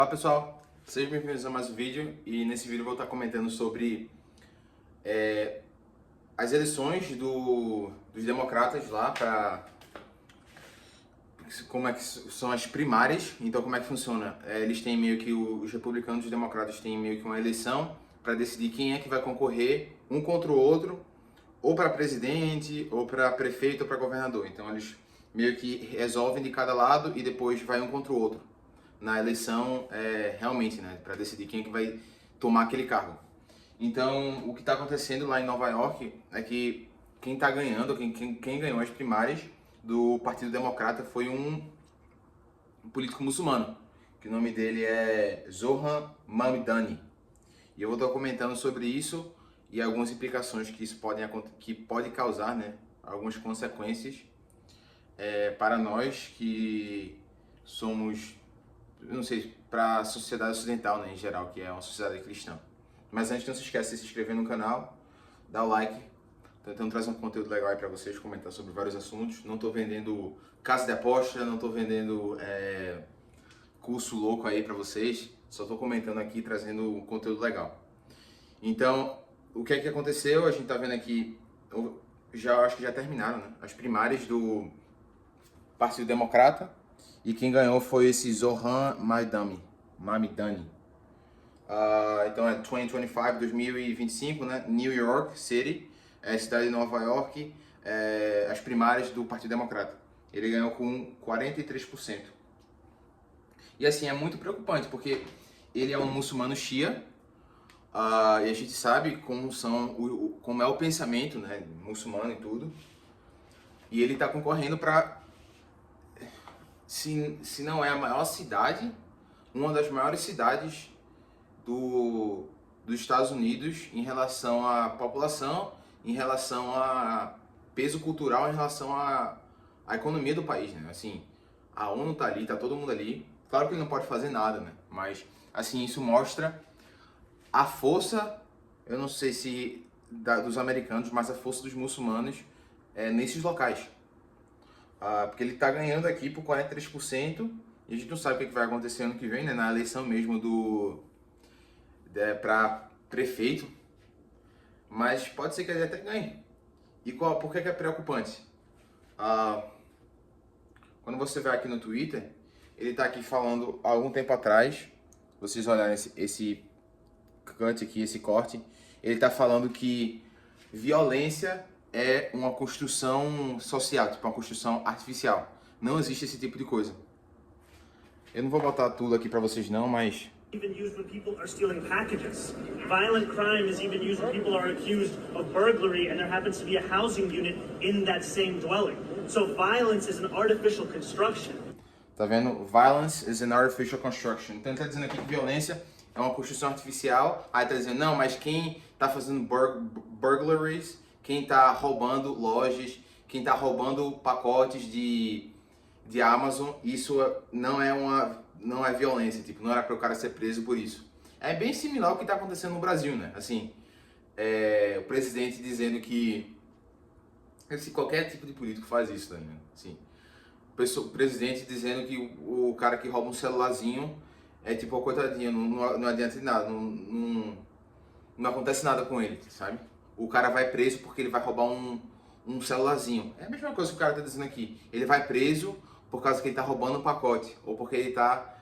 Olá pessoal, sejam bem-vindos a mais um vídeo e nesse vídeo eu vou estar comentando sobre as eleições dos democratas lá para como é que são as primárias. Então como é que funciona? Eles têm meio que os republicanos e os democratas têm meio que uma eleição para decidir quem é que vai concorrer um contra o outro, ou para presidente, ou para prefeito, ou para governador. Então eles meio que resolvem de cada lado e depois vai um contra o outro na eleição realmente, né, para decidir quem é que vai tomar aquele cargo. Então, o que está acontecendo lá em Nova York é que quem está ganhando, quem ganhou as primárias do Partido Democrata foi um político muçulmano, que o nome dele é Zohran Mamdani. E eu vou estar comentando sobre isso e algumas implicações que isso pode causar, né, algumas consequências para nós que somos, eu não sei, para a sociedade ocidental, né, em geral, que é uma sociedade cristã. Mas antes, não se esqueça de se inscrever no canal, dar o like. Tô tentando trazer um conteúdo legal aí para vocês, comentar sobre vários assuntos. Não estou vendendo casa de aposta, não estou vendendo curso louco aí para vocês. Só estou comentando aqui, trazendo um conteúdo legal. Então, o que é que aconteceu? A gente tá vendo aqui, acho que já terminaram, né, as primárias do Partido Democrata. E quem ganhou foi esse Zohran Mamdani. Então é 2025, 2025, né? New York City, cidade de Nova York, as primárias do Partido Democrata. Ele ganhou com 43%. E assim, é muito preocupante, porque ele é um muçulmano shia, e a gente sabe como é o pensamento, né, muçulmano e tudo. E ele está concorrendo para, se não é a maior cidade, uma das maiores cidades dos Estados Unidos em relação à população, em relação a peso cultural, em relação à economia do país, né? Assim, a ONU tá ali, tá todo mundo ali. Claro que ele não pode fazer nada, né? Mas, assim, isso mostra a força, eu não sei se dos americanos, mas a força dos muçulmanos nesses locais. Porque ele tá ganhando aqui por 43%, e a gente não sabe o que vai acontecer ano que vem, né? Na eleição mesmo para prefeito, mas pode ser que ele até ganhe. E por que é preocupante? Quando você vai aqui no Twitter, ele está aqui falando há algum tempo atrás, vocês olharem esse cut aqui, esse corte, ele está falando que violência é uma construção social, tipo uma construção artificial. Não existe esse tipo de coisa. Eu não vou botar tudo aqui para vocês não, mas even used when people are stealing packages. Violent crime is even used when people are accused of burglary and there happens to be a housing unit in that same dwelling. So violence is an artificial construction. Tá vendo? Violence is an artificial construction. Então ele tá dizendo aqui que violência é uma construção artificial. Aí tá dizendo, não, mas quem tá fazendo burglaries, quem tá roubando lojas, quem tá roubando pacotes de Amazon, isso não é violência, tipo, não era para o cara ser preso por isso. É bem similar ao que está acontecendo no Brasil, né? Assim, o presidente dizendo que qualquer tipo de político faz isso, né? Assim, o presidente dizendo que o cara que rouba um celularzinho é tipo, oh, coitadinho, não adianta de nada, não acontece nada com ele, sabe? O cara vai preso porque ele vai roubar um celularzinho. É a mesma coisa que o cara tá dizendo aqui. Ele vai preso por causa que ele tá roubando um pacote, ou porque ele tá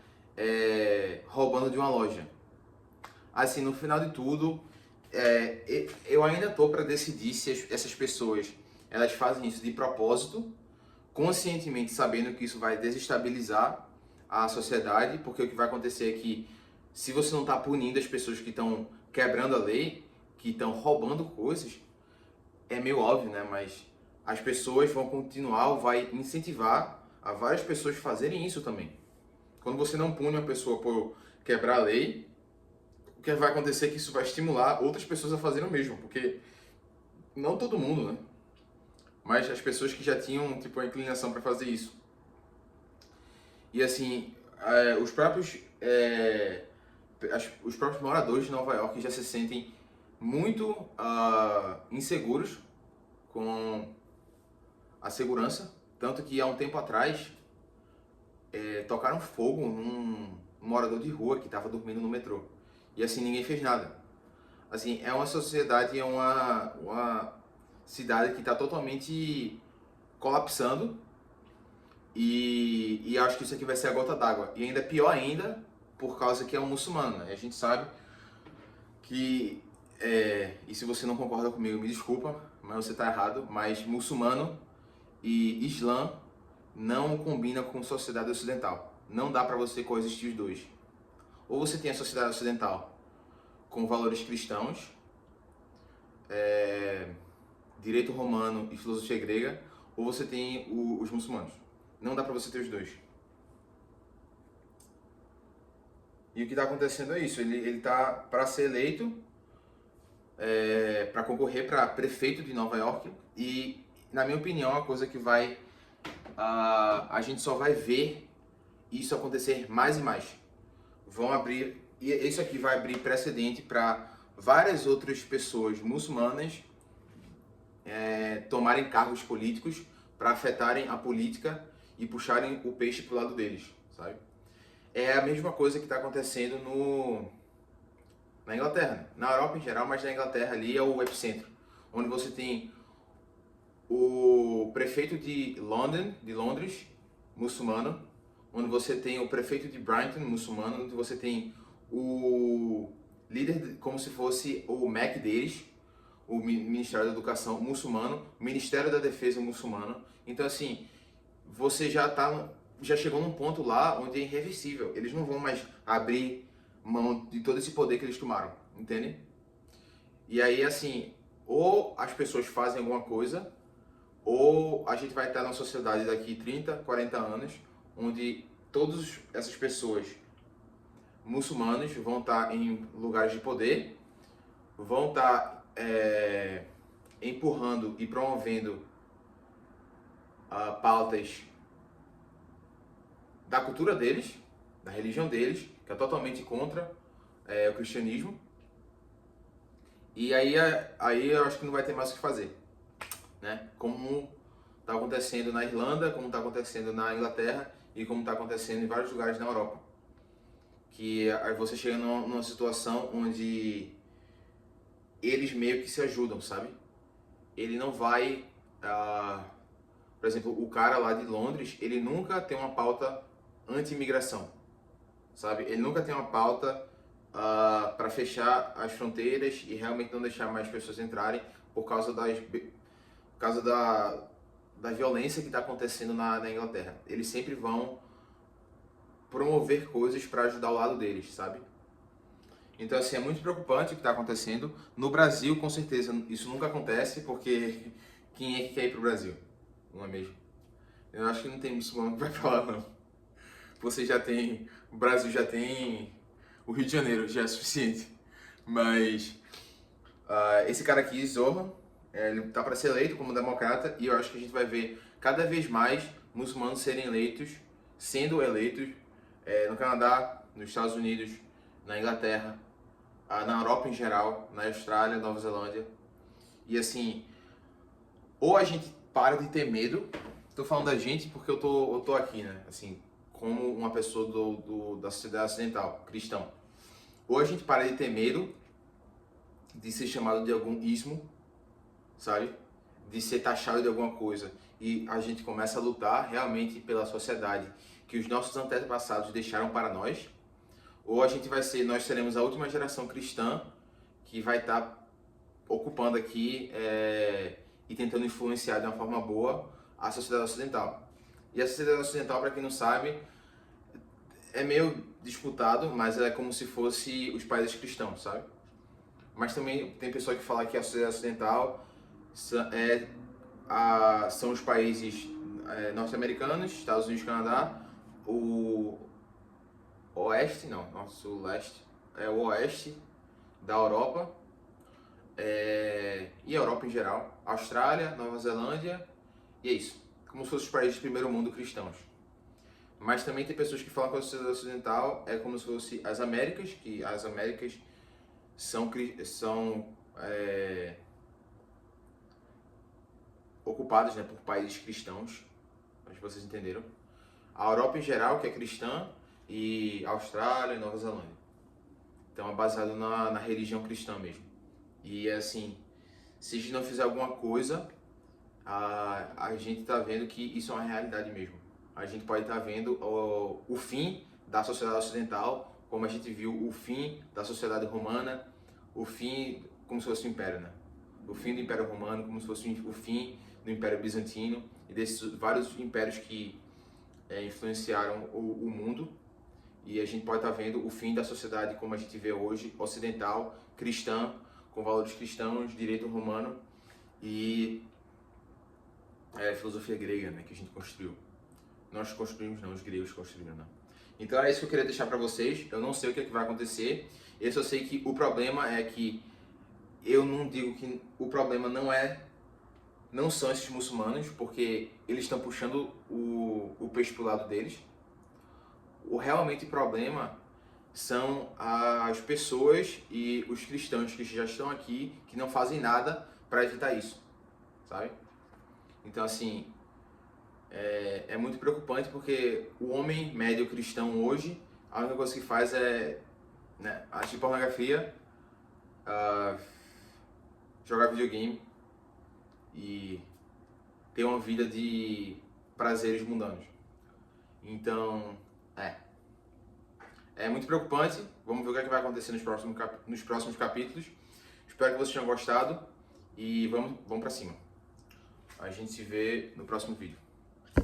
roubando de uma loja. Assim, no final de tudo, eu ainda tô para decidir se essas pessoas elas fazem isso de propósito, conscientemente sabendo que isso vai desestabilizar a sociedade, porque o que vai acontecer é que se você não está punindo as pessoas que estão quebrando a lei, que estão roubando coisas, é meio óbvio, né? Mas as pessoas vão continuar, vai incentivar a várias pessoas fazerem isso também. Quando você não pune uma pessoa por quebrar a lei, o que vai acontecer é que isso vai estimular outras pessoas a fazerem o mesmo, porque não todo mundo, né? Mas as pessoas que já tinham tipo a inclinação para fazer isso. E assim, os próprios moradores de Nova York já se sentem muito inseguros com a segurança, tanto que há um tempo atrás tocaram fogo morador de rua que estava dormindo no metrô. E assim, ninguém fez nada. Assim, é uma sociedade, é uma cidade que está totalmente colapsando e acho que isso aqui vai ser a gota d'água. E ainda pior ainda, por causa que é um muçulmano, né? A gente sabe que, e se você não concorda comigo, me desculpa, mas você está errado, mas muçulmano e Islã não combina com sociedade ocidental. Não dá para você coexistir os dois. Ou você tem a sociedade ocidental com valores cristãos, direito romano e filosofia grega, ou você tem os muçulmanos. Não dá para você ter os dois. E o que está acontecendo é isso. Ele está para ser eleito, para concorrer para prefeito de Nova York. E, na minha opinião, é uma coisa que vai... a gente só vai ver isso acontecer mais e mais. Vão abrir... E isso aqui vai abrir precedente para várias outras pessoas muçulmanas tomarem cargos políticos para afetarem a política e puxarem o peixe pro lado deles, sabe? É a mesma coisa que está acontecendo na Inglaterra, na Europa em geral, mas na Inglaterra ali é o epicentro, onde você tem o prefeito de Londres, muçulmano, onde você tem o prefeito de Brighton, muçulmano, onde você tem o líder, como se fosse o MEC deles, o Ministério da Educação muçulmano, o Ministério da Defesa muçulmano. Então assim, você já chegou num ponto lá onde é irreversível. Eles não vão mais abrir mão de todo esse poder que eles tomaram, entende? E aí assim, ou as pessoas fazem alguma coisa, ou a gente vai estar numa sociedade daqui 30, 40 anos, onde todas essas pessoas muçulmanos vão estar em lugares de poder, vão estar empurrando e promovendo pautas da cultura deles, da religião deles, que é totalmente contra o cristianismo. E aí eu acho que não vai ter mais o que fazer, né? Como está acontecendo na Irlanda, como está acontecendo na Inglaterra e como está acontecendo em vários lugares na Europa. Que aí você chega numa situação onde eles meio que se ajudam, sabe? Ele não vai... por exemplo, o cara lá de Londres, ele nunca tem uma pauta anti-imigração, sabe? Ele nunca tem uma pauta para fechar as fronteiras e realmente não deixar mais pessoas entrarem por causa da violência que está acontecendo na Inglaterra. Eles sempre vão promover coisas para ajudar o lado deles, sabe? Então, assim, é muito preocupante o que está acontecendo. No Brasil, com certeza, isso nunca acontece, porque quem é que quer ir pro Brasil? Não é mesmo? Eu acho que não tem muçulmano que vai pra lá, não. Você já tem... O Brasil já tem... O Rio de Janeiro já é suficiente. Mas... esse cara aqui, Zohan, ele tá para ser eleito como democrata, e eu acho que a gente vai ver cada vez mais muçulmanos sendo eleitos no Canadá, nos Estados Unidos, na Inglaterra, na Europa em geral, na Austrália, Nova Zelândia. E assim, ou a gente para de ter medo, tô falando da gente porque eu tô aqui, né, assim, como uma pessoa da sociedade ocidental, cristão. Ou a gente para de ter medo de ser chamado de algum ismo, sabe? De ser taxado de alguma coisa. E a gente começa a lutar realmente pela sociedade que os nossos antepassados deixaram para nós. Ou nós seremos a última geração cristã que vai estar ocupando aqui e tentando influenciar de uma forma boa a sociedade ocidental. E a sociedade ocidental, para quem não sabe, é meio disputado, mas é como se fosse os países cristãos, sabe? Mas também tem pessoa que fala que a sociedade ocidental são os países norte-americanos, Estados Unidos, Canadá, o oeste, não, nosso leste, o oeste da Europa, e a Europa em geral, Austrália, Nova Zelândia, e é isso, como se fossem os países de primeiro mundo cristãos. Mas também tem pessoas que falam que a sociedade ocidental é como se fosse as Américas, que as Américas são ocupadas, né, por países cristãos, acho que vocês entenderam. A Europa em geral, que é cristã, e Austrália e Nova Zelândia. Então é baseado na religião cristã mesmo. E assim, se a gente não fizer alguma coisa, a gente está vendo que isso é uma realidade mesmo. A gente pode estar vendo o fim da sociedade ocidental, como a gente viu o fim da sociedade romana, o fim como se fosse o império, né? O fim do Império Romano, como se fosse o fim do Império Bizantino e desses vários impérios que influenciaram o mundo. E a gente pode estar vendo o fim da sociedade como a gente vê hoje, ocidental, cristã, com valores cristãos, direito romano e filosofia grega, né, que a gente construiu. Nós construímos, não, os gregos construíram, não. Então era isso que eu queria deixar para vocês. Eu não sei o que vai acontecer. Eu só sei que o problema é que eu não digo que o problema não são esses muçulmanos, porque eles estão puxando o peixe pro lado deles. O realmente problema são as pessoas e os cristãos que já estão aqui, que não fazem nada para evitar isso, sabe? Então assim, é muito preocupante porque o homem médio cristão hoje, a única coisa que faz é assistir pornografia, jogar videogame e ter uma vida de prazeres mundanos. Então, é muito preocupante. Vamos ver o que vai acontecer nos próximos capítulos. Espero que vocês tenham gostado e vamos pra cima. A gente se vê no próximo vídeo.